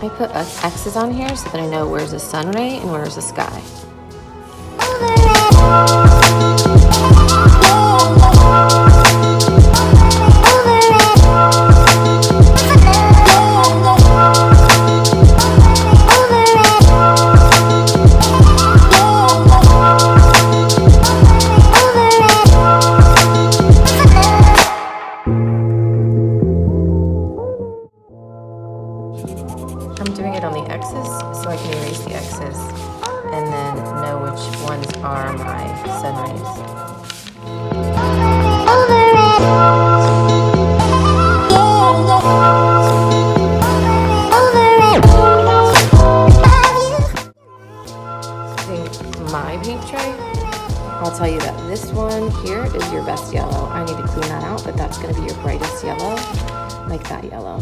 I put X's on here so that I know where's the sun ray and where's the sky. I'm doing it on the X's so I can erase the X's and then know which ones are my sun rays. Using my paint tray, I'll tell you that this one here is your best yellow. I need to clean that out, but that's going to be your brightest yellow, like that yellow.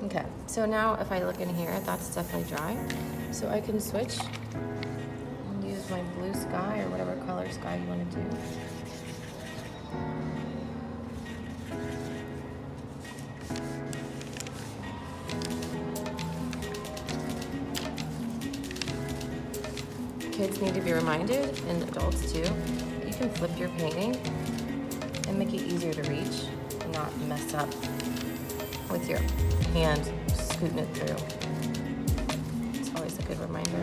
Okay, so now if I look in here, that's definitely dry. So I can switch and use my blue sky or whatever color sky you want to do. Kids need to be reminded, and adults too, you can flip your painting and make it easier to reach and not mess up with your hand scooting it through. It's always a good reminder.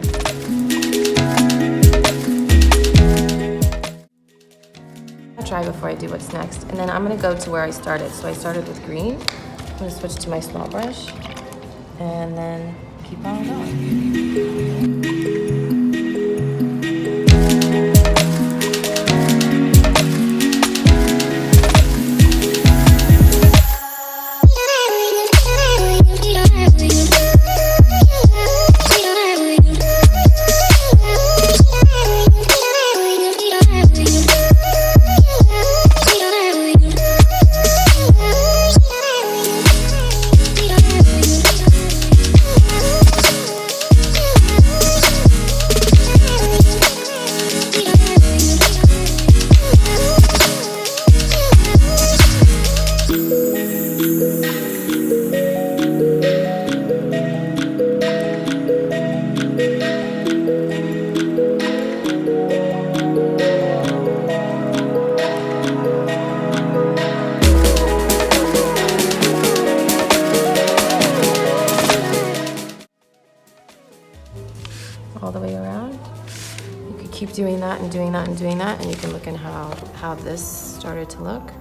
I'll try before I do what's next. And then I'm gonna go to where I started. So I started with green. I'm gonna switch to my small brush and then keep on going. All the way around. You could keep doing that and doing that and doing that, and you can look at how this started to look.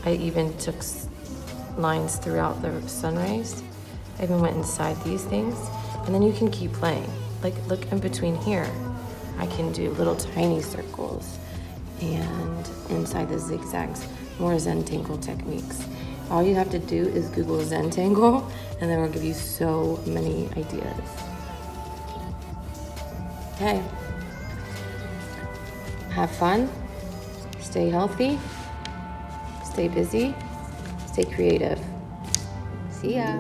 I even took lines throughout the sun rays. I even went inside these things, and then you can keep playing. Like, look in between here. I can do little tiny circles, and inside the zigzags, more Zentangle techniques. All you have to do is Google Zentangle, and then it'll give you so many ideas. Okay, have fun, stay healthy, stay busy, stay creative. See ya.